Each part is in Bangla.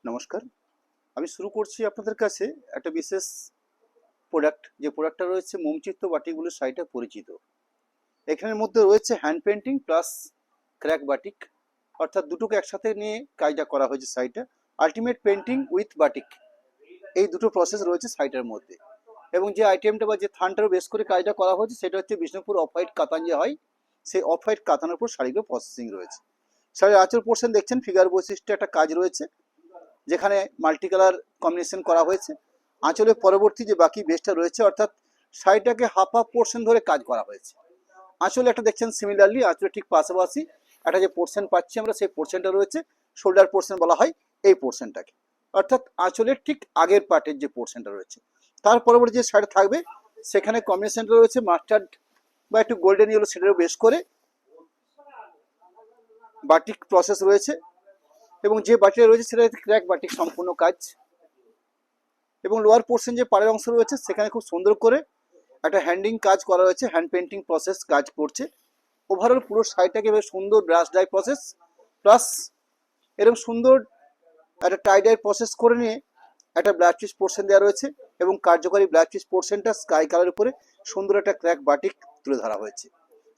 নমস্কার। আমি শুরু করছি আপনাদের কাছে একটা বিশেষ প্রোডাক্ট, যে প্রোডাক্টটা রয়েছে মোমচিত্ত বাটিকগুলোর সাইটে পরিচিত। এখানের মধ্যে রয়েছে hand painting plus crack batik, অর্থাৎ দুটোকে একসাথে নিয়ে কাজটা করা হয়েছে সাইটে। আলটিমেট পেন্টিং উইথ বাটিক, এই দুটো প্রসেস রয়েছে সাইটের মধ্যে। এবং যে আইটেমটা বা যে থানটার বেস করে কাজটা করা হয়েছে সেটা হচ্ছে বিষ্ণুপুর অফ হোয়াইট কাতান যে হয়, সেই অফ হোয়াইট কাতানের উপর শাড়িগুলো প্রসেসিং রয়েছে। শাড়ির আঁচল পোর্শন দেখছেন ফিগার বৈশিষ্ট্য একটা কাজ রয়েছে, যেখানে মাল্টি কালার কম্বিনেশন করা হয়েছে। আঁচলের পরবর্তী যে বাকি বেসটা রয়েছে, অর্থাৎ শাড়িটাকে হাফ হাফ পোর্শন ধরে কাজ করা হয়েছে। আঁচলে একটা দেখছেন সিমিলারলি আঁচলের ঠিক পাশাপাশি একটা যে পোর্শন পাচ্ছি আমরা, সেই পোর্শনটা রয়েছে শোল্ডার পোর্শন বলা হয় এই পোর্শনটাকে, অর্থাৎ আঁচলের ঠিক আগের পার্টের যে পোর্শনটা রয়েছে। তার পরবর্তী যে শাড়ি থাকবে সেখানে কম্বিনেশনটা রয়েছে মাস্টার্ড বা একটু গোল্ডেন ইয়েলো শেডের বেস করে বাটিক প্রসেস রয়েছে। এবং যে বাটিটা রয়েছে সেটা ক্র্যাক বাটিক সম্পূর্ণ কাজ। এবং লোয়ার পোর্শন যে পাড়ের অংশ রয়েছে সেখানে খুব সুন্দর করে একটা হ্যান্ডিং কাজ করা হয়েছে, হ্যান্ড পেন্টিং প্রসেস কাজ করছে। ওভারঅল পুরো শাড়িটাকে বেশ সুন্দর ব্রাশ ডাই প্রসেস প্লাস এরকম সুন্দর একটা টাই ডাই প্রসেস করে নিয়ে একটা ব্ল্যাক চিজ পোর্শন দেওয়া রয়েছে। এবং কার্যকরী ব্ল্যাক চিজ পোর্শনটা স্কাই কালার উপরে সুন্দর একটা ক্র্যাক বাটিক তুলে ধরা হয়েছে।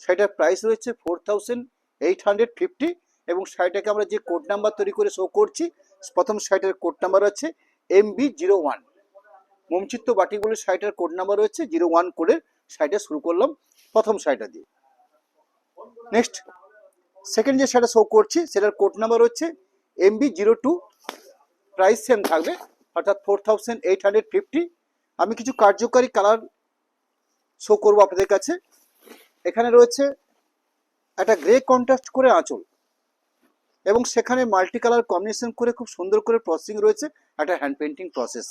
শাড়িটার প্রাইস রয়েছে 4850। এবং শাড়িটাকে আমরা যে কোড নাম্বার তৈরি করে শো করছি, প্রথম শাড়িটার কোড নাম্বার হচ্ছে MB01। মোমচিত্ত বাটিগুলির শাড়িটার কোড নাম্বার রয়েছে 01 কোডের শাড়িটা শুরু করলাম প্রথম শাড়িটা দিয়ে। নেক্সট সেকেন্ড যে শাড়িটা শো করছি সেটার কোড নাম্বার হচ্ছে MB02। প্রাইস সেম থাকবে, অর্থাৎ 4850। আমি কিছু কার্যকারী কালার শো করবো আপনাদের কাছে। এখানে রয়েছে একটা গ্রে কন্ট্রাস্ট করে আঁচল, এবং সেখানে মাল্টি কালার কম্বিনেশন করে খুব সুন্দর করে প্রসেসিং রয়েছে একটা হ্যান্ড পেন্টিং প্রসেস।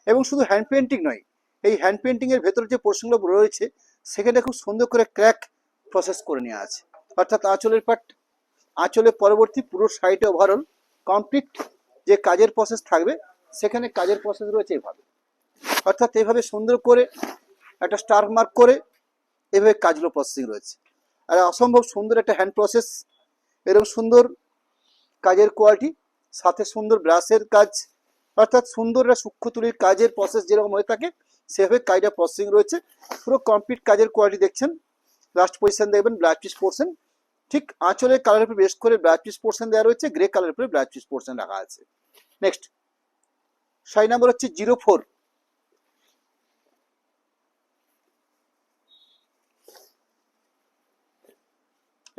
এবং শুধু হ্যান্ড পেন্টিং নয়, এই হ্যান্ড পেন্টিং এর ভেতরে যে পোর্শনগুলো রয়েছে সেখানে খুব সুন্দর করে ক্র্যাক প্রসেস করে নেওয়া আছে। অর্থাৎ আঁচলের পার্ট, আঁচলের পরবর্তী পুরো সাইডে ওভারঅল কমপ্লিট যে কাজের প্রসেস থাকবে সেখানে কাজের প্রসেস রয়েছে এইভাবে। অর্থাৎ এইভাবে সুন্দর করে একটা স্টার মার্ক করে এভাবে কাজগুলো প্রসেসিং রয়েছে। আর অসম্ভব সুন্দর একটা হ্যান্ড প্রসেস, এরকম সুন্দর কাজের কোয়ালিটি, সাথে সুন্দর ব্রাশের কাজ, অর্থাৎ সুন্দর সূক্ষ্ম তুলির কাজের প্রসেস যেরকম হয়ে থাকে সেভাবে কাজটা প্রসেসিং রয়েছে। পুরো কমপ্লিট কাজের কোয়ালিটি দেখছেন। লাস্ট পজিশন দেখবেন ব্ল্যাক পিস পোর্শন, ঠিক আঁচলের কালারের উপরে বেশ করে ব্ল্যাক পিস পোর্শন দেওয়া রয়েছে, গ্রে কালারের উপরে ব্ল্যাক পিস পোর্শন রাখা আছে। নেক্সট শাড়ি নাম্বার হচ্ছে 04।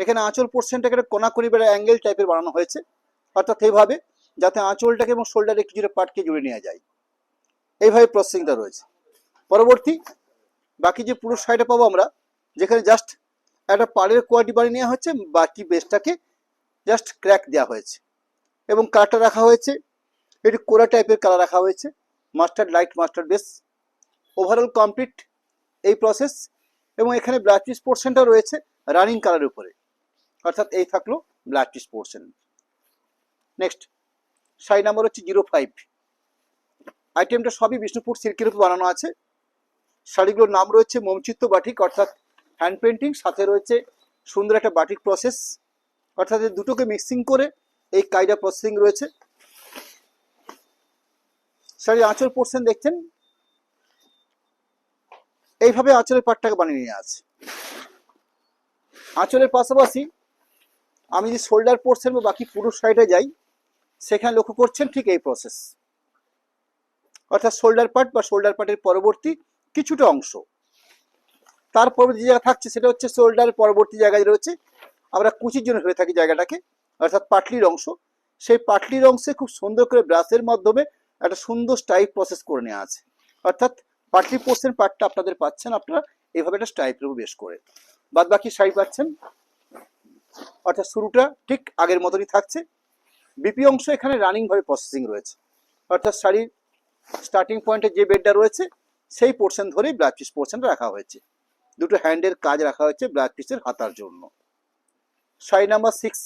এখানে আঁচল পোর্শনটাকে একটা কোনাকুনি বেড়া অ্যাঙ্গেল টাইপের বানানো হয়েছে, অর্থাৎ এইভাবে যাতে আঁচলটাকে এবং শোল্ডারের কিছুটা পার্টকে জুড়ে নেওয়া যায়, এইভাবে প্রসেসিংটা রয়েছে। পরবর্তী বাকি যে পুরো শাড়িটা পাবো আমরা, যেখানে জাস্ট একটা পাড়ের কোয়ালিটি বানিয়ে নেওয়া হচ্ছে, বাকি বেসটাকে জাস্ট ক্র্যাক দেওয়া হয়েছে। এবং কালারটা রাখা হয়েছে একটু কোরা টাইপের কালার রাখা হয়েছে, mustard light mustard base. Overall complete এই প্রসেস। এবং এখানে ব্ল্যাক পিস পোর্শনটা রয়েছে রানিং কালারের উপরে, অর্থাৎ এই থাকলো black piece portion. Next sari number হচ্ছে 05। আইটেমটা সবই বিষ্ণুপুর সিল্কের উপর বানানো আছে। শাড়িগুলোর নাম রয়েছে মোমচিত্ত বাটিক, অর্থাৎ হ্যান্ড পেন্টিং, সাথে রয়েছে সুন্দর একটা বাটিক প্রসেস, অর্থাৎ এই দুটোকে মিক্সিং করে এই কায়দা প্রসেসিং রয়েছে। শাড়ির আঁচল পোর্শন দেখছেন এইভাবে আঁচলের পাটটাকে বানিয়ে নিয়ে আছে। আঁচলের পাশাপাশি আমি যদি শোল্ডার পোর্শন বা বাকি পুরো সাইডে যাই, সেখানে লক্ষ্য করছেন ঠিক এই প্রসেস, অর্থাৎ শোল্ডার পার্ট বা শোল্ডার পার্টের পরবর্তী কিছুটা অংশ। তার পরবর্তী যে জায়গা থাকছে সেটা হচ্ছে শোল্ডারের পরবর্তী জায়গায় রয়েছে, আমরা কুচির জন্য হয়ে থাকি জায়গাটাকে, অর্থাৎ পাটলির অংশ। সেই পাটলির অংশে খুব সুন্দর করে ব্রাশের মাধ্যমে একটা সুন্দর স্টাইপ প্রসেস করে নেওয়া আছে। অর্থাৎ পাটলি পোর্শন পার্টটা আপনাদের পাচ্ছেন আপনারা এইভাবে একটা স্টাইপের উপর বেশ করে, বাদ বাকি শাড়ি পাচ্ছেন। অর্থাৎ শুরুটা ঠিক আগের মতনই থাকছে। বিপি অংশ এখানে রানিং ভাবে প্রসেসিং রয়েছে, অর্থাৎ শাড়ির স্টার্টিং পয়েন্টে যে বেডটা রয়েছে সেই পোর্শন ধরেই ব্ল্যাক পিস পোর্শনটা রাখা হয়েছে। দুটো হ্যান্ডের কাজ রাখা হয়েছে ব্ল্যাক পিসের হাতার জন্য। Sari number 6,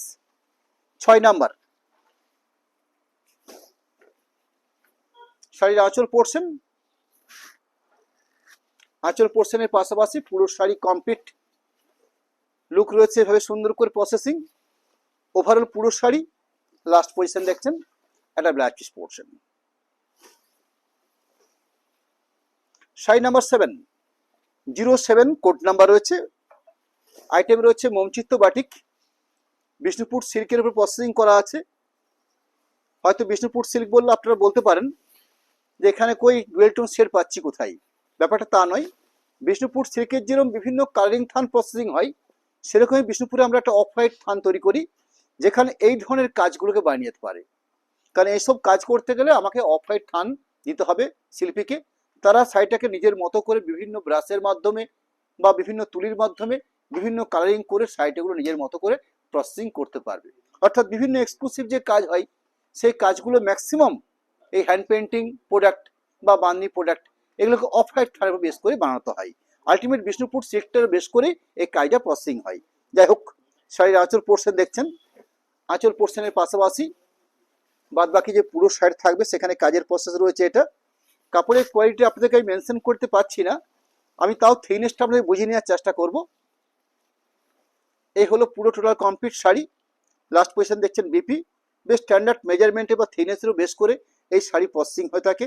6 number. শাড়ির আঁচল পোর্শন, আঁচল পোর্শনের পাশাপাশি পুরো শাড়ি কমপ্লিট লুক রয়েছে এভাবে সুন্দর করে প্রসেসিং। ওভারঅল পুরো শাড়ি লাস্ট পজিশন দেখছেন একটা blouse piece portion. Sari number 7, 07 code number রয়েছে। আইটেম রয়েছে মোমচিত্ত বাটিক, বিষ্ণুপুর সিল্কের উপর প্রসেসিং করা আছে। হয়তো বিষ্ণুপুর সিল্ক বললে আপনারা বলতে পারেন যে এখানে কই ডুয়েল টোন শেড পাচ্ছি কোথায়, ব্যাপারটা তা নয়। বিষ্ণুপুর সিল্কের যেরকম বিভিন্ন কালারিং থান প্রসেসিং হয়, সেরকমই বিষ্ণুপুরে আমরা একটা অফ হোয়াইট থান তৈরি করি, যেখানে এই ধরনের কাজগুলোকে বানিয়ে যেতে পারে। কারণ এইসব কাজ করতে গেলে আমাকে অফ হোয়াইট থান দিতে হবে শিল্পীকে। তারা শাড়িটাকে নিজের মতো করে বিভিন্ন ব্রাশের মাধ্যমে বা বিভিন্ন তুলির মাধ্যমে বিভিন্ন কালারিং করে শাড়িটাগুলো নিজের মতো করে প্রসেসিং করতে পারবে। অর্থাৎ বিভিন্ন এক্সক্লুসিভ যে কাজ হয়, সেই কাজগুলো ম্যাক্সিমাম এই হ্যান্ড পেন্টিং প্রোডাক্ট বা বান্নি প্রোডাক্ট এগুলোকে অফ হোয়াইট থানের উপর বেস করে বানাতে হয়। আলটিমেট বিষ্ণুপুর সিল্কটার বেস করে এই কাজটা প্রসেসিং হয়। যাই হোক, শাড়ির আঁচল পোর্শন দেখছেন, আঁচল পোর্শনের পাশাপাশি বাদ বাকি যে পুরো শাড়ি থাকবে সেখানে কাজের প্রসেস রয়েছে। এটা কাপড়ের কোয়ালিটি আপনাদেরকে আমি মেনশন করতে পারছি না, আমি তাও থিকনেসটা আপনাদের বুঝিয়ে নেওয়ার চেষ্টা করব। এই হলো পুরো total complete sari. Last position দেখছেন বিপি, বেশ স্ট্যান্ডার্ড মেজারমেন্টে বা থিকনেসেরও বেস করে এই শাড়ি প্রসেসিং হয়ে থাকে।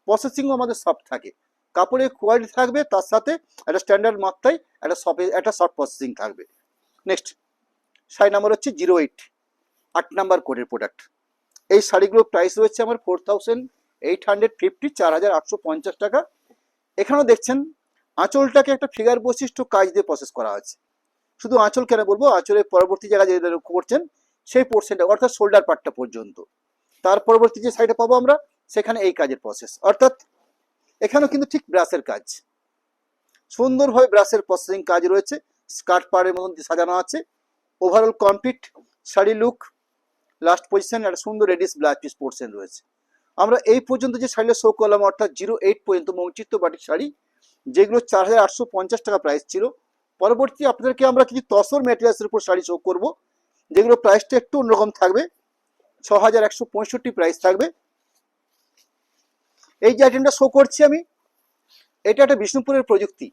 প্রসেসিংও আমাদের সফট থাকে, কাপড়ের কোয়ালিটি থাকবে, তার সাথে একটা স্ট্যান্ডার্ড মাত্রায় একটা সফট প্রসেসিং থাকবে। নেক্সট শাড়ি নাম্বার হচ্ছে 08, 8 নাম্বার কোডের প্রোডাক্ট। এই শাড়িগুলোর প্রাইস রয়েছে আমার 4850, 4850 টাকা। এখানেও দেখছেন আঁচলটাকে একটা ফিগার বৈশিষ্ট্য কাজ দিয়ে প্রসেস করা আছে। শুধু আঁচল কেন বলবো, আঁচলের পরবর্তী জায়গায় যেটা লক্ষ্য করছেন সেই পোর্শনটা অর্থাৎ শোল্ডার পার্টটা পর্যন্ত, তার পরবর্তী যে সাইডে পাবো আমরা সেখানে এই কাজের প্রসেস। অর্থাৎ এখানেও কিন্তু ঠিক ব্রাশের কাজ, সুন্দরভাবে ব্রাশের প্রসেসিং কাজ রয়েছে, স্কার্ট পাড়ের মতন সাজানো আছে। Overall complete sari look. Last position একটা সুন্দর রেডিশ ব্লাউজ পিস পোর্শন রয়েছে। আমরা এই পর্যন্ত যে শাড়িটা শো করলাম অর্থাৎ 08 পর্যন্ত মৌচিত্র বাটিক শাড়ি, যেগুলো 4850 টাকা প্রাইস ছিল, পরবর্তী আপনাদেরকে আমরা কিছু তসর ম্যাটেরিয়ালসের উপর শাড়ি শো করব, যেগুলো প্রাইসটা একটু অন্যরকম থাকবে, 6165 প্রাইস থাকবে। এই যে আইটেমটা শো করছি আমি, এটা একটা বিষ্ণুপুরের প্রযুক্তি।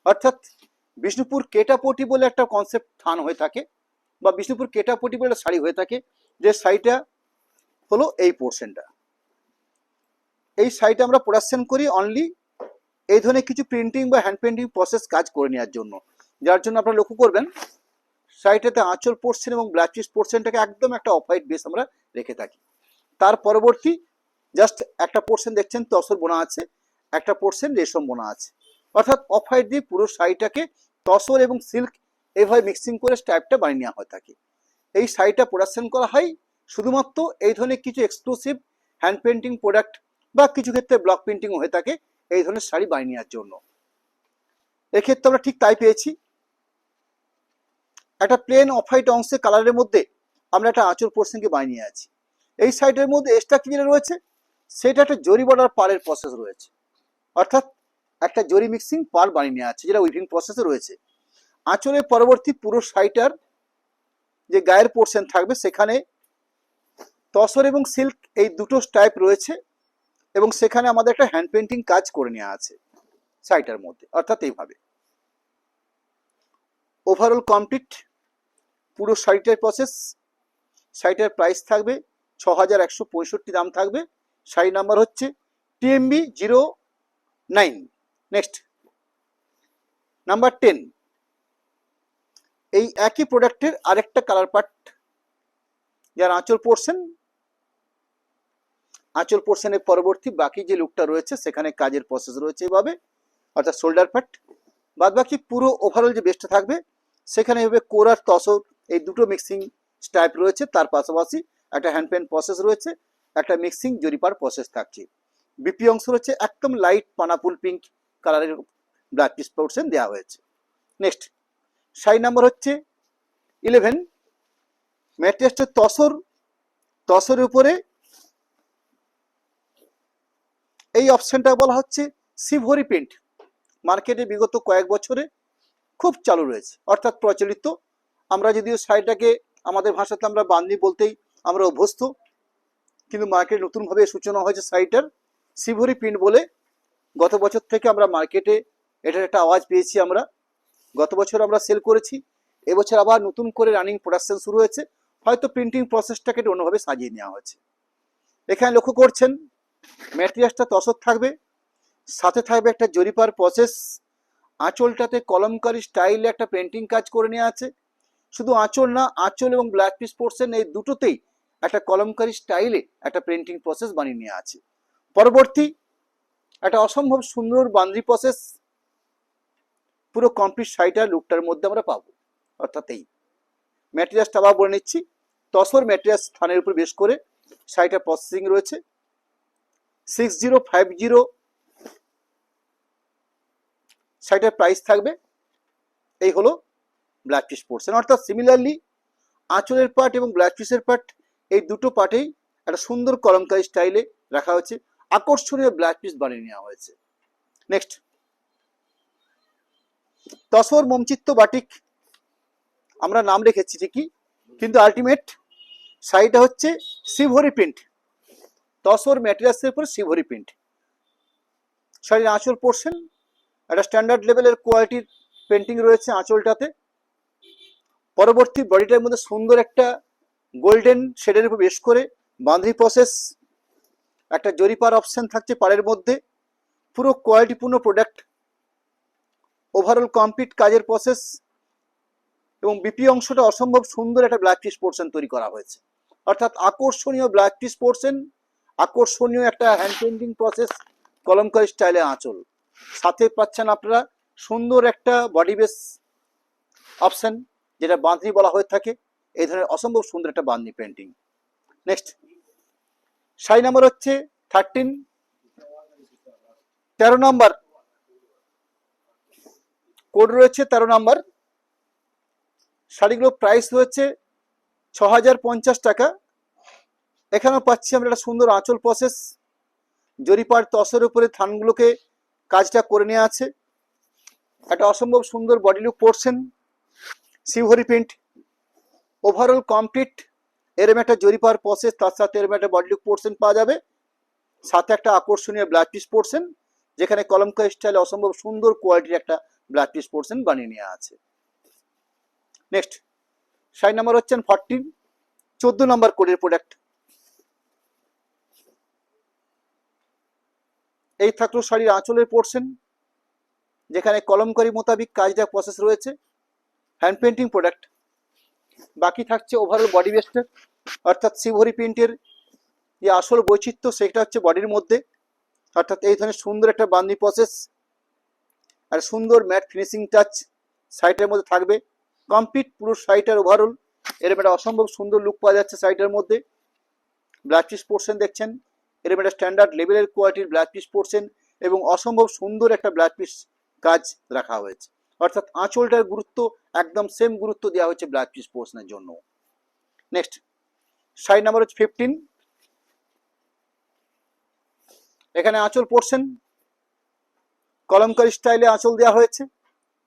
অর্থাৎ বিষ্ণুপুর কেটাপটি বলে একটা কনসেপ্ট থান হয়ে থাকে, বা বিষ্ণুপুর কেটাপটি বলে একটা শাড়ি হয়ে থাকে, যে শাড়িটা হলো এই পোর্শনটা। এই শাড়িটা আমরা প্রোডাকশন করি অনলি এই ধরনের কিছু প্রিন্টিং বা হ্যান্ড পেন্টিং প্রসেস কাজ করে নেওয়ার জন্য, যার জন্য আপনারা লক্ষ্য করবেন শাড়িটাতে আঁচল পোর্শন এবং ব্লাউজ পিস পোর্শনটাকে একদম একটা অফ হোয়াইট বেস আমরা রেখে থাকি। তার পরবর্তী জাস্ট একটা পোর্শন দেখছেন তসর বোনা আছে, একটা পোর্শন রেশম বোনা আছে। অর্থাৎ অফ হোয়াইট দিয়ে পুরো শাড়িটাকে তসর এবং সিল্ক এইভাবে মিক্সিং করে স্টাইপটা বানিয়ে নেওয়া হয়ে থাকে। এই শাড়িটা প্রোডাকশন করা হয় শুধুমাত্র এই ধরনের কিছু এক্সক্লুসিভ হ্যান্ড পেন্টিং প্রোডাক্ট বা কিছু ক্ষেত্রে ব্লক প্রিন্টিং হয়ে থাকে এই ধরনের শাড়ি বানিয়ে নেওয়ার জন্য। এক্ষেত্রে আমরা ঠিক তাই পেয়েছি। একটা প্লেন অফ হোয়াইট অংশে কালারের মধ্যে আমরা একটা আঁচল পোর্শনকে বানিয়ে আছি। এই সাইডের মধ্যে এক্সট্রা কি যেটা রয়েছে সেটা একটা জরি বর্ডার পাড়ের প্রসেস রয়েছে, অর্থাৎ একটা জরি মিক্সিং পার বানিয়ে নেওয়া আছে, যেটা উইভিং প্রসেসে রয়েছে। আঁচলের পরবর্তী পুরো শাড়িটার যে গায়ের পোর্শন থাকবে সেখানে তসর এবং সিল্ক এই দুটো স্টাইপ রয়েছে, এবং সেখানে আমাদের একটা হ্যান্ড পেন্টিং কাজ করে নেওয়া আছে শাড়িটার মধ্যে। অর্থাৎ এইভাবে ওভারঅল কমপ্লিট পুরো শাড়িটার প্রসেস। শাড়িটার প্রাইস থাকবে 6165 দাম থাকবে। শাড়ি নাম্বার হচ্ছে TMB 09। নেক্সট নাম্বার 10, এই একই প্রোডাক্টের আরেকটা কালার পার্ট, যার আঁচল পোর্শনের পরবর্তী বাকি যে লুকটা রয়েছে সেখানে কাজের প্রসেস রয়েছে এইভাবে, অর্থাৎ শোল্ডার পার্ট। বাদ বাকি পুরো ওভারঅল যে বেসটা থাকবে সেখানে এভাবে কোর আর তসর এই দুটো মিক্সিং স্টাইপ রয়েছে, তার পাশাপাশি একটা হ্যান্ড পেন্ট প্রসেস রয়েছে, একটা মিক্সিং জরিপার প্রসেস থাকছে। বিপি অংশ রয়েছে একদম লাইট পানাপুল পিঙ্ক কালারের ব্লাউজ পিস পোর্শন দেওয়া হয়েছে। নেক্সট শাড়ি নাম্বার হচ্ছে 11, ম্যাট্রিক্সটা তসরের উপরে এই অপশনটা বলা হচ্ছে শিবহরি প্রিন্ট। মার্কেটে বিগত কয়েক বছরে খুব চালু রয়েছে, অর্থাৎ প্রচলিত। আমরা যদিও শাড়িটাকে আমাদের ভাষাতে আমরা বান্দি বলতেই আমরা অভ্যস্ত, কিন্তু মার্কেটে নতুনভাবে সূচনা হয়েছে শাড়িটার শিবহরি প্রিন্ট বলে। গত বছর থেকে আমরা মার্কেটে এটার একটা আওয়াজ পেয়েছি। আমরা গত বছর আমরা সেল করেছি, এবছর আবার নতুন করে রানিং প্রোডাকশন শুরু হয়েছে, হয়তো প্রিন্টিং প্রসেসটাকে অন্যভাবে সাজিয়ে নেওয়া হয়েছে। এখানে লক্ষ্য করছেন ম্যাটেরিয়ালসটা তসর থাকবে, সাথে থাকবে একটা জরিপার প্রসেস। আঁচলটাতে কলমকারি স্টাইলে একটা পেন্টিং কাজ করে নেওয়া আছে। শুধু আঁচল না, আঁচল এবং ব্ল্যাক পিস পোর্শন এই দুটোতেই একটা কলমকারি স্টাইলে একটা প্রিন্টিং প্রসেস বানিয়ে নেওয়া আছে। পরবর্তী একটা অসম্ভব সুন্দর বান্দ্রি প্রসেস পুরো কমপ্লিট শাড়িটা লুকটার মধ্যে আমরা পাবো। অর্থাৎ এই ম্যাটেরিয়ালসটা আবার বলে নিচ্ছি, তসর ম্যাটেরিয়াল স্থানের উপর বেশ করে শাড়িটা প্রসেসিং রয়েছে। 6050 শাড়িটার প্রাইস থাকবে। এই হলো ব্ল্যাক পিস পোর্শন। অর্থাৎ সিমিলারলি আঁচলের পার্ট এবং ব্ল্যাক পিসের পার্ট এই দুটো পার্টেই একটা সুন্দর কলমকারি স্টাইলে রাখা হয়েছে, আকর্ষণীয় ব্ল্যাক পিস বানিয়ে নেওয়া হয়েছে। নেক্সট, তসর মমচিত্ত বাটিক আমরা নাম রেখেছি ঠিকই, কিন্তু আলটিমেট শাড়িটা হচ্ছে শিবহরি প্রিন্ট। তসর ম্যাটেরিয়ালসের উপর শিবহরি প্রিন্ট। শাড়ির আঁচল পোর্শন একটা স্ট্যান্ডার্ড লেভেলের কোয়ালিটির পেন্টিং রয়েছে আঁচলটাতে। পরবর্তী বডিটার মধ্যে সুন্দর একটা গোল্ডেন শেডের উপর বেশ করে বাঁধি প্রসেস, একটা জরিপার অপশন থাকছে পাড়ের মধ্যে। পুরো কোয়ালিটিপূর্ণ প্রোডাক্ট, ওভারঅল কমপ্লিট কাজের প্রসেস এবং বিপি অংশটা অসম্ভব সুন্দর একটা ব্ল্যাক পিস পোর্শন তৈরি করা হয়েছে। অর্থাৎ আকর্ষণীয় ব্ল্যাক পিস পোর্শন, আকর্ষণীয় একটা হ্যান্ড পেন্টিং প্রসেস, কলমকারি স্টাইলে আঁচল, সাথে পাচ্ছেন আপনারা সুন্দর একটা বডি বেস অপশন যেটা বাঁধনি বলা হয়ে থাকে। এই ধরনের অসম্ভব সুন্দর একটা bandhani painting. Next, sari number হচ্ছে 13, 13 নাম্বার কোড রয়েছে, 13 নাম্বার। শাড়িগুলো প্রাইস রয়েছে 6050 টাকা। এখানেও পাচ্ছি আমরা একটা সুন্দর আঁচল প্রসেস, জরিপার তসের উপরে থানগুলোকে কাজটা করে নেওয়া আছে। একটা অসম্ভব সুন্দর বডি লুক পোর্শন, শিবহরি প্রিন্ট, ওভারঅল কমপ্লিট এরম একটা জরিপার প্রসেস, তার সাথে এরম একটা বডি লুক পোর্শন পাওয়া যাবে, সাথে একটা আকর্ষণীয় ব্ল্যাক পিস পোর্শন যেখানে কলমকারি স্টাইলে অসম্ভব সুন্দর কোয়ালিটির একটা ব্ল্যাক পিস পোর্শন বানিয়ে নেওয়া আছে। নেক্সট, শাড়ি নাম্বার হচ্ছেন 14, 14 নাম্বার কোডের প্রোডাক্ট। এই থাকলো শাড়ির আঁচলের পোর্শন যেখানে কলমকারি মোতাবিক কাজটা প্রসেস রয়েছে, হ্যান্ড পেন্টিং প্রোডাক্ট। বাকি থাকছে ওভারঅল বডি বেস্টার, অর্থাৎ শিবহরি প্রিন্টের যে আসল বৈচিত্র্য সেটা হচ্ছে বডির মধ্যে। অর্থাৎ এই ধরনের সুন্দর একটা বান্দি প্রসেস আর সুন্দর ম্যাট ফিনিশিং টাচ শাড়িটার মধ্যে থাকবে। কমপ্লিট পুরো শাড়িটার ওভারঅল এরকম একটা অসম্ভব সুন্দর লুক পাওয়া যাচ্ছে শাড়িটার মধ্যে। ব্ল্যাক পিস পোর্শন দেখছেন, এরকম একটা স্ট্যান্ডার্ড লেভেলের কোয়ালিটির ব্ল্যাক পিস পোর্শন এবং অসম্ভব সুন্দর একটা ব্ল্যাক পিস কাজ রাখা হয়েছে। অর্থাৎ আঁচলটার গুরুত্ব একদম সেম গুরুত্ব দেওয়া হয়েছে ব্ল্যাক পিস পোর্শনের জন্য। নেক্সট, শাড়ি নাম্বার হচ্ছে 15। এখানে আঁচল পোর্শন কলমকারি স্টাইলে আঁচল দেওয়া হয়েছে,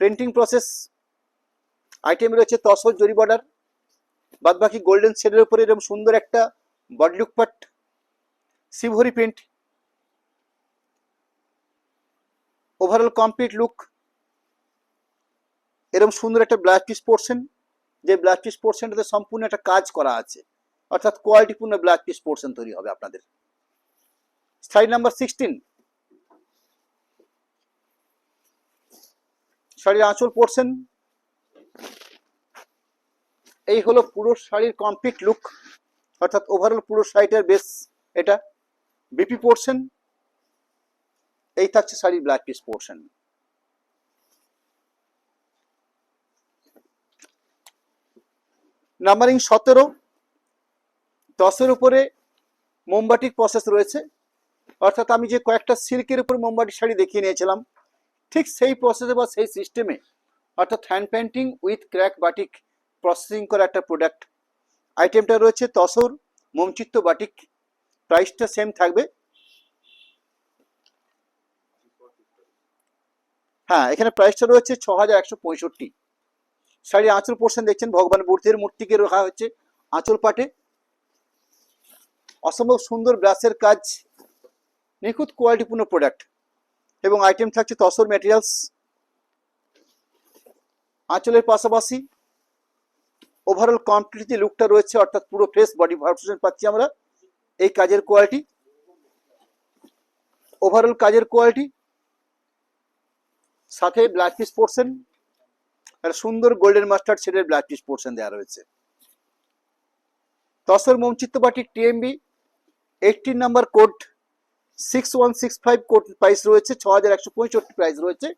প্রিন্টিং প্রসেস। আইটেম রয়েছে তসর জরি বর্ডার, বাদ বাকি গোল্ডেন শেডের উপরে এরকম সুন্দর একটা বডি লুক পাট, Shivhari print, overall complete look. এরকম সুন্দর একটা ব্ল্যাক পিস পোর্শন, যে ব্ল্যাক পিস পোর্শনটাতে সম্পূর্ণ একটা কাজ করা আছে, অর্থাৎ কোয়ালিটিপূর্ণ ব্ল্যাক পিস পোর্শন তৈরি হবে আপনাদের। শাড়ি নাম্বার 16, শাড়ির আঁচল পোর্শন। এই হলো পুরো শাড়ির কমপ্লিট লুক, অর্থাৎ ওভারঅল পুরো শাড়িটার বেস এটা। বিপি পোর্শন, এই থাকছে শাড়ির ব্ল্যাক পিস পোর্শন। নাম্বারিং 17, টসের উপরে মোমবাটিক প্রসেস রয়েছে। অর্থাৎ আমি যে কয়েকটা সিল্কের উপর মোমবাটি শাড়ি দেখিয়ে নিয়েছিলাম, ঠিক সেই প্রসেসে বা সেই সিস্টেমে, অর্থাৎ hand painting with crack batik processing করা একটা প্রোডাক্ট। আইটেমটা রয়েছে তসর মোমচিত্ত বাটিক, প্রাইসটা সেম থাকবে। হ্যাঁ, এখানে প্রাইসটা রয়েছে 6165। শাড়ির আঁচল পোর্শন দেখছেন ভগবান বুদ্ধের মূর্তিকে রাখা হচ্ছে আঁচল পাটে। অসম্ভব সুন্দর ব্রাশের কাজ, নিখুঁত কোয়ালিটিপূর্ণ প্রোডাক্ট এবং আইটেম থাকছে তসর ম্যাটেরিয়ালস। আঁচলের পাশাপাশি ওভারঅল কমপ্লিট যে লুকটা রয়েছে, অর্থাৎ পুরো ফ্রেশ বডি ভার্সন পাচ্ছি আমরা। এই কাজের কোয়ালিটি, ওভারঅল কাজের কোয়ালিটি, সাথে ব্লাউজ পিস পোর্শন, আর সুন্দর গোল্ডেন মাস্টার্ড শেডের ব্লাউজ পিস পোর্শন দেওয়া রয়েছে। তসর মোমচিত্ত batik TMB 18 number code 6165 code price রয়েছে, 6165 প্রাইস রয়েছে।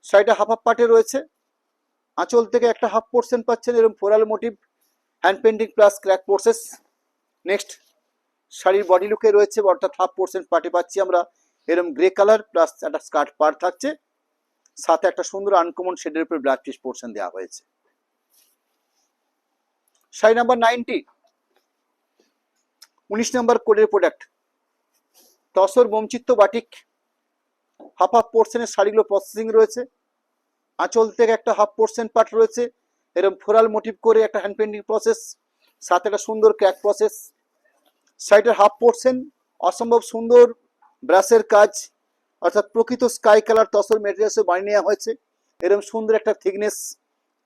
শাড়িটা হাফ হাফ পাটে রয়েছে, আঁচল থেকে একটা হাফ পোর্শন পাচ্ছেন এরকম floral motif hand painting plus crack process. Next শাড়ির বডি লুকে রয়েছে, অর্থাৎ হাফ পোর্শন পাটে পাচ্ছি আমরা এরকম গ্রে কালার প্লাস একটা স্কার্ট পার থাকছে, সাথে একটা সুন্দর আনকমন শেডের উপর ব্ল্যাক পিস পোর্শন দেওয়া হয়েছে। শাড়ি নাম্বার 90 19 নাম্বার কোডের প্রোডাক্ট, তসর মোমচিত্ত বাটিক হাফ হাফ পোর্শনের শাড়িগুলো প্রসেসিং রয়েছে, আঁচল থেকে একটা হাফ পোর্শন পার্ট রয়েছে এরকম ফ্লোরাল মোটিভ করে একটা হ্যান্ড পেন্টিং প্রসেস, সাথে একটা সুন্দর ক্র্যাক প্রসেস। শাড়িটার হাফ পোর্শন অসম্ভব সুন্দর ব্রাশের কাজ, অর্থাৎ প্রকৃত স্কাই কালার তসর মেটেরিয়ালসে বানিয়ে নেওয়া হয়েছে, এরকম সুন্দর একটা থিকনেস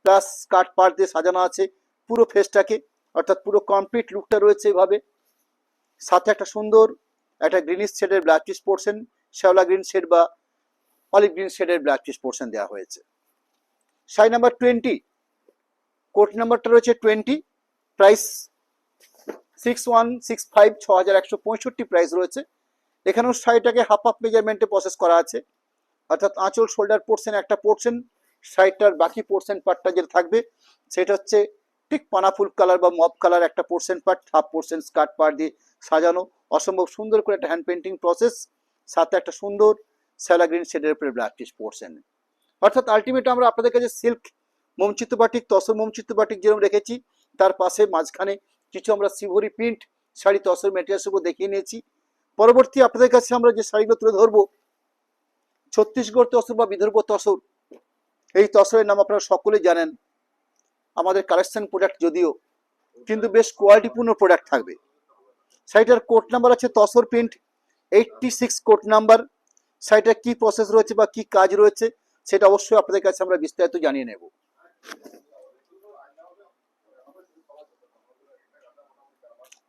প্লাস স্কার্ট পার্ট দিয়ে সাজানো আছে পুরো ফেসটাকে, অর্থাৎ পুরো কমপ্লিট লুকটা রয়েছে এভাবে। সাথে একটা সুন্দর একটা গ্রিনিশ শেডের ব্ল্যাক পিস পোর্শন, শ্যাওলা গ্রিন শেড বা অলিভ গ্রিন শেডের ব্ল্যাক পিস পোর্শন দেওয়া হয়েছে। শাড়ি নাম্বার 20 কোড নাম্বারটা রয়েছে 20, প্রাইস 6165 6165 প্রাইস রয়েছে। এখানেও শাড়িটাকে হাফ হাফ মেজারমেন্টে প্রসেস করা আছে, অর্থাৎ আঁচল শোল্ডার পোর্শন একটা পোর্শন, শাড়িটার বাকি পোর্শন পার্টটা যেটা থাকবে সেটা হচ্ছে ঠিক পানাফুল কালার বা মব কালার একটা portion part, half portion skirt part দিয়ে সাজানো অসম্ভব সুন্দর করে একটা হ্যান্ড পেন্টিং প্রসেস, সাথে একটা সুন্দর শ্যাওলা গ্রিন শেডের উপরে ব্ল্যাক পিস পোর্শন। অর্থাৎ আলটিমেট আমরা আপনাদের কাছে সিল্ক মোমচিত্ত বাটিক তসর মোমচিত্ত বাটিক যেরকম রেখেছি, তার পাশে মাঝখানে কিছু আমরা সিভরি প্রিন্ট শাড়ি তসর মেটেরিয়ালস উপর দেখিয়ে নিয়েছি। পরবর্তী আপনাদের কাছে আমরা যে শাড়িগুলো তুলে ধরবো ছত্তিশগড় তসর বা বিদর্ভ তসর, এই তসরের নাম আপনারা সকলেই জানেন। আমাদের কালেকশন প্রোডাক্ট যদিও, কিন্তু বেশ কোয়ালিটিপূর্ণ প্রোডাক্ট থাকবে। শাড়িটার কোড নাম্বার আছে তসর প্রিন্ট 86 কোড নাম্বার। শাড়িটার কি প্রসেস রয়েছে বা কি কাজ রয়েছে সেটা অবশ্যই আপনাদের কাছে আমরা বিস্তারিত জানিয়ে নেব।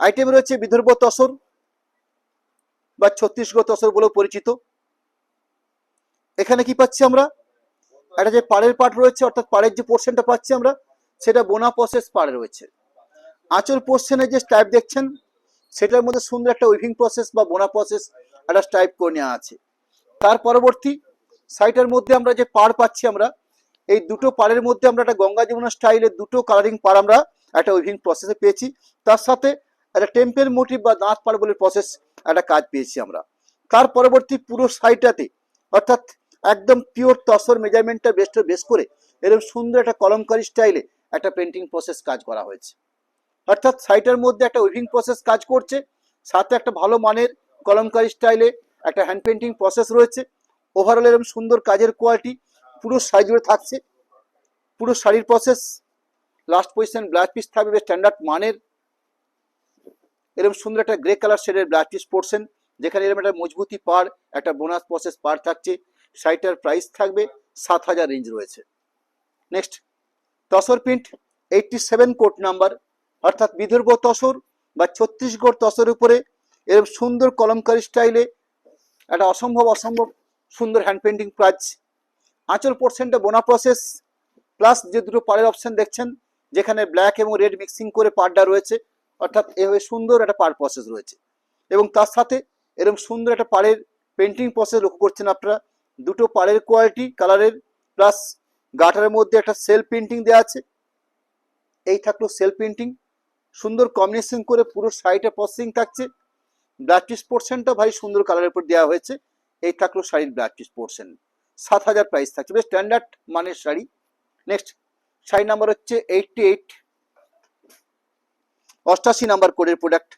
আইটেম রয়েছে বিদর্ভ তসর বা ছত্তিশগড় তসর বলেও পরিচিত। এখানে কি পাচ্ছি আমরা, একটা যে পাড়ের পার্ট রয়েছে, অর্থাৎ পাড়ের যে পোর্শনটা পাচ্ছি আমরা সেটা বোনা প্রসেস পাড়ে রয়েছে। আঁচল পোর্শনে যে স্টাইপ দেখছেন সেটার মধ্যে সুন্দর একটা উইভিং প্রসেস বা বোনা প্রসেস একটা স্টাইপ করে নেওয়া আছে। তার পরবর্তী সাইটের মধ্যে আমরা যে পাড় পাচ্ছি আমরা, এই দুটো পাড়ের মধ্যে আমরা একটা গঙ্গা যমুনা স্টাইলের দুটো কালারিং পাড় আমরা একটা উইভিং প্রসেসে পেয়েছি, তার সাথে একটা টেম্পেল মোটিভ বা দাঁত পাড় বলে প্রসেস একটা কাজ পেয়েছি আমরা। তার পরবর্তী পুরো সাইডটাতে অর্থাৎ একদম পিওর তসর মেজারমেন্টটা বেস করে এরকম সুন্দর একটা কলমকারি স্টাইলে একটা পেন্টিং প্রসেস কাজ করা হয়েছে। অর্থাৎ সাইটের মধ্যে একটা উইভিং প্রসেস কাজ করছে, সাথে একটা ভালো মানের কলমকারি স্টাইলে একটা হ্যান্ড পেন্টিং প্রসেস রয়েছে। ওভারঅল এরকম সুন্দর কাজের কোয়ালিটি পুরো শাড়ি জুড়ে থাকছে। পুরো শাড়ির process last position blouse piece থাকবে স্ট্যান্ডার্ড মানের, এরকম সুন্দর একটা গ্রে কালার শেডের ব্লাউজ পিস পোর্শন, যেখানে এরকম একটা মজবুতি পাড় একটা বোনাস প্রসেস পাড় থাকছে। শাড়িটার প্রাইস থাকবে 7000 রেঞ্জ রয়েছে। Next tussar print 87 code number, অর্থাৎ বিদর্ভ তসর বা ছত্তিশগড় তসর উপরে এরকম সুন্দর কলমকারি স্টাইলে একটা অসম্ভব সুন্দর হ্যান্ড পেন্টিং কাজ। আঁচল পোর্শনটা বোনা প্রসেস প্লাস যে দুটো পাড়ের অপশন দেখছেন যেখানে ব্ল্যাক এবং রেড মিক্সিং করে পাড়টা রয়েছে, অর্থাৎ এভাবে সুন্দর একটা পাড় প্রসেস রয়েছে। এবং তার সাথে এরকম সুন্দর একটা পাড়ের পেন্টিং প্রসেস লক্ষ্য করছেন আপনারা। দুটো পাড়ের কোয়ালিটি কালারের প্লাস গাটারের মধ্যে একটা সেলফ প্রিন্টিং দেওয়া আছে। এই থাকলো সেলফ প্রিন্টিং, সুন্দর কম্বিনেশন করে পুরো শাড়িটা প্রসেসিং থাকছে। ব্ল্যাক পিস পোর্শনটা ভাই সুন্দর কালারের উপর দেওয়া হয়েছে। এই থাকলো শাড়ির ব্ল্যাক পিস পোর্শন, 7000 প্রাইস থাকছে, বেশ স্ট্যান্ডার্ড মানের শাড়ি। নেক্সট শাড়ি নাম্বার হচ্ছে 88 88 নাম্বার কোডের প্রোডাক্ট।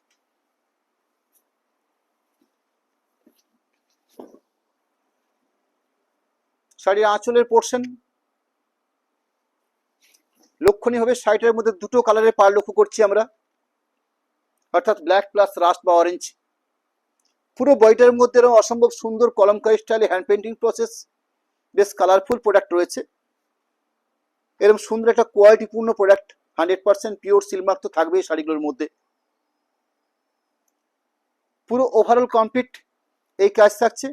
শাড়ির আঁচলের পোর্শন লক্ষণীয় হবে, শাড়িটার মধ্যে দুটো কালারের পাড় লক্ষ্য করছি আমরা, অর্থাৎ ব্ল্যাক প্লাস রাস্ট বা অরেঞ্জ। পুরো বইটার মধ্যে অসম্ভব সুন্দর কলমকারি স্টাইলে হ্যান্ড পেন্টিং প্রসেস, বেশ কালারফুল প্রোডাক্ট রয়েছে। এরকম সুন্দর একটা কোয়ালিটিপূর্ণ প্রোডাক্ট, 100% পিওর সিলমার্ক তো থাকবেই শাড়িগুলোর মধ্যে। পুরো ওভারঅল কমপ্লিট এই কাজ থাকছে।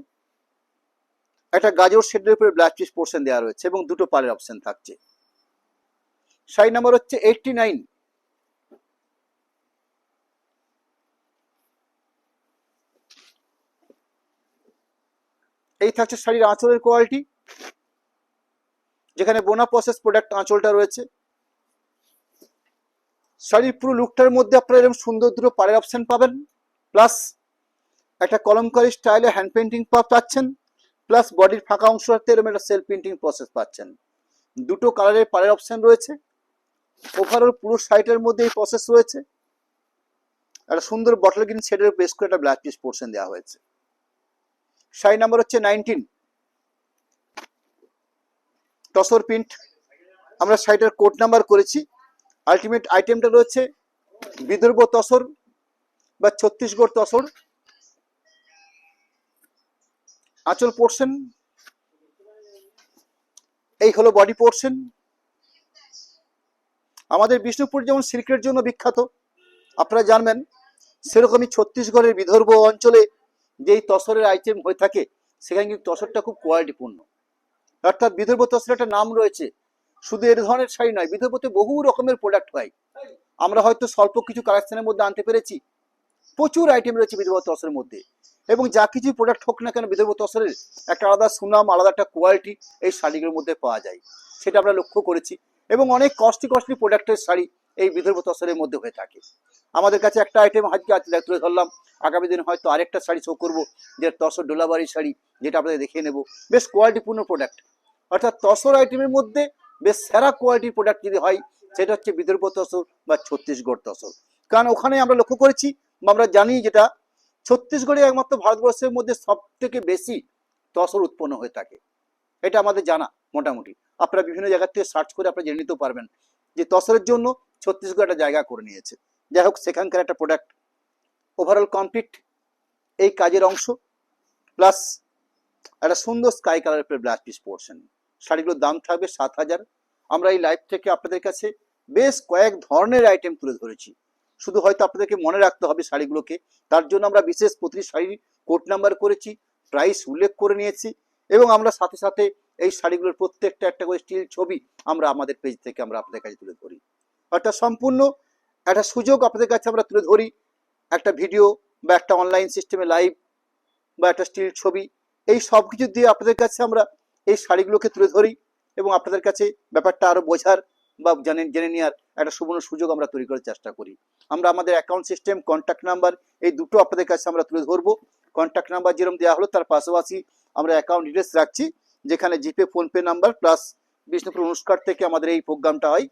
একটা গাজর শেডের উপরে ব্লাউজ পিস পোর্শন দেওয়া রয়েছে এবং দুটো পাড়ের অপশন থাকছে। শাড়ি নাম্বার হচ্ছে 89। এই থাকছে শাড়ির আঁচলের কোয়ালিটি, যেখানে বোনা প্রসেস প্রোডাক্ট আঁচলটা রয়েছে। শাড়ির পুরো লুকটার মধ্যে আপনারা এরকম সুন্দর দুটো পাড়ের অপশন পাবেন, প্লাস একটা কলমকারী স্টাইলে হ্যান্ড পেন্টিং পাচ্ছেন, প্লাস বডির ফাঁকা অংশটাতে এরকম একটা সেলফ প্রিন্টিং প্রসেস পাচ্ছেন। দুটো কালারের পাড়ের অপশন রয়েছে। ওভারঅল পুরো শাড়িটার মধ্যে এই প্রসেস রয়েছে। একটা সুন্দর বটল গ্রিন শেডের বেশ করে একটা ব্ল্যাক পিস পোর্শন দেওয়া হয়েছে। শাড়ি নাম্বার হচ্ছে 19। টসর প্রিন্ট আমরা শাড়িটার কোড নাম্বার করেছি। আলটিমেট আইটেমটা রয়েছে বিদর্ভ তসর বা ছত্তিশগড় তসর। আঁচল পোর্শন, এই হলো বডি পোর্শন। আমাদের বিষ্ণুপুর যেমন সিল্কের জন্য বিখ্যাত আপনারা জানবেন, সেরকমই ছত্তিশগড়ের বিদর্ভ অঞ্চলে যেই তসরের আইটেম হয়ে থাকে সেখানে কিন্তু তসরটা খুব কোয়ালিটিপূর্ণ। অর্থাৎ বিদর্ভ তসরের একটা নাম রয়েছে। শুধু এর ধরনের শাড়ি নয়, বিদর্ভতে বহু রকমের প্রোডাক্ট হয়। আমরা হয়তো স্বল্প কিছু কালেকশনের মধ্যে আনতে পেরেছি, প্রচুর আইটেম রয়েছে বিদর্ভ তসরের মধ্যে। এবং যা কিছু প্রোডাক্ট হোক না কেন, বিদর্ভ তসরের একটা আলাদা সুনাম, আলাদা একটা কোয়ালিটি এই শাড়িগুলোর মধ্যে পাওয়া যায়, সেটা আমরা লক্ষ্য করেছি। এবং অনেক কস্টলি প্রোডাক্টের শাড়ি এই বিদর্ভ তসরের মধ্যে হয়ে থাকে। আমাদের কাছে একটা আইটেম আজকে তুলে ধরলাম, আগামী দিন হয়তো আরেকটা শাড়ি শো করবো, যেটা তসর ডোলাবাড়ি শাড়ি, যেটা আপনাদের দেখিয়ে নেবো। বেশ কোয়ালিটিপূর্ণ প্রোডাক্ট, অর্থাৎ তসর আইটেমের মধ্যে বেশ সেরা কোয়ালিটির প্রোডাক্ট যদি হয় সেটা হচ্ছে বিদর্ভ তসর বা ছত্তিশগড় তসর। কারণ ওখানে আমরা লক্ষ্য করেছি বা আমরা জানি, যেটা ছত্তিশগড়ে একমাত্র ভারতবর্ষের মধ্যে সব থেকে বেশি তসর উৎপন্ন হয়ে থাকে, এটা আমাদের জানা মোটামুটি। আপনারা বিভিন্ন জায়গা থেকে সার্চ করে আপনারা জেনে নিতেও পারবেন যে তসরের জন্য ছত্তিশগড় একটা জায়গা করে নিয়েছে। যাই হোক, সেখানকার একটা প্রোডাক্ট ওভারঅল কমপ্লিট এই কাজের অংশ, প্লাস একটা সুন্দর স্কাই কালারের ব্লাউজ পিস পোর্শন। শাড়িগুলোর দাম থাকবে 7,000। আমরা এই লাইভ থেকে আপনাদের কাছে বেশ কয়েক ধরনের আইটেম তুলে ধরেছি। শুধু হয়তো আপনাদেরকে মনে রাখতে হবে শাড়িগুলোকে, তার জন্য আমরা বিশেষ প্রতিটি শাড়ির কোড নাম্বার করেছি, প্রাইস উল্লেখ করে নিয়েছি, এবং আমরা সাথে সাথে এই শাড়িগুলোর প্রত্যেকটা একটা করে স্টিল ছবি আমরা আমাদের পেজ থেকে আমরা আপনাদের কাছে তুলে ধরি। অর্থাৎ সম্পূর্ণ একটা সুযোগ আপনাদের কাছে আমরা তুলে ধরি, একটা ভিডিও বা একটা অনলাইন সিস্টেমে লাইভ বা একটা স্টিল ছবি, এই সব কিছু দিয়ে আপনাদের কাছে আমরা এই শাড়িগুলোকে তুলে ধরি এবং আপনাদের কাছে ব্যাপারটা আরো বোঝার বা জেনে নেওয়ার একটা সুবর্ণ সুযোগ আমরা তৈরি করার চেষ্টা করি। আমরা আমাদের অ্যাকাউন্ট সিস্টেম, কন্ট্যাক্ট নাম্বার, এই দুটো আপনাদের কাছে আমরা তুলে ধরবো। কন্ট্যাক্ট নাম্বার যেরকম দেওয়া হলো, তার পাশাপাশি আমরা অ্যাকাউন্ট ডিটেলস রাখছি, যেখানে জিপে, ফোনপে নাম্বার, প্লাস বিষ্ণুপুর অনুষ্ঠান থেকে আমাদের এই প্রোগ্রামটা হয়,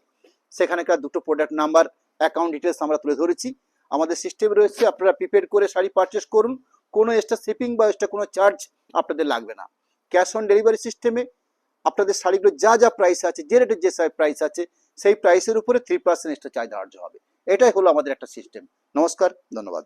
সেখানেকার দুটো প্রোডাক্ট নাম্বার, অ্যাকাউন্ট ডিটেলস আমরা তুলে ধরেছি। আমাদের সিস্টেম রয়েছে, আপনারা প্রিপেড করে শাড়ি পারচেস করুন, কোনো এক্সট্রা শিপিং বা এক্সট্রা কোনো চার্জ আপনাদের লাগবে না। ক্যাশ অন ডেলিভারি সিস্টেমে আপনাদের শাড়িগুলো যা যা প্রাইস আছে, যে রেটের যে প্রাইস আছে, সেই প্রাইসের উপরে 3% এক্সট্রা চার্জ ধার্য হবে। এটাই হলো আমাদের একটা সিস্টেম। নমস্কার, ধন্যবাদ।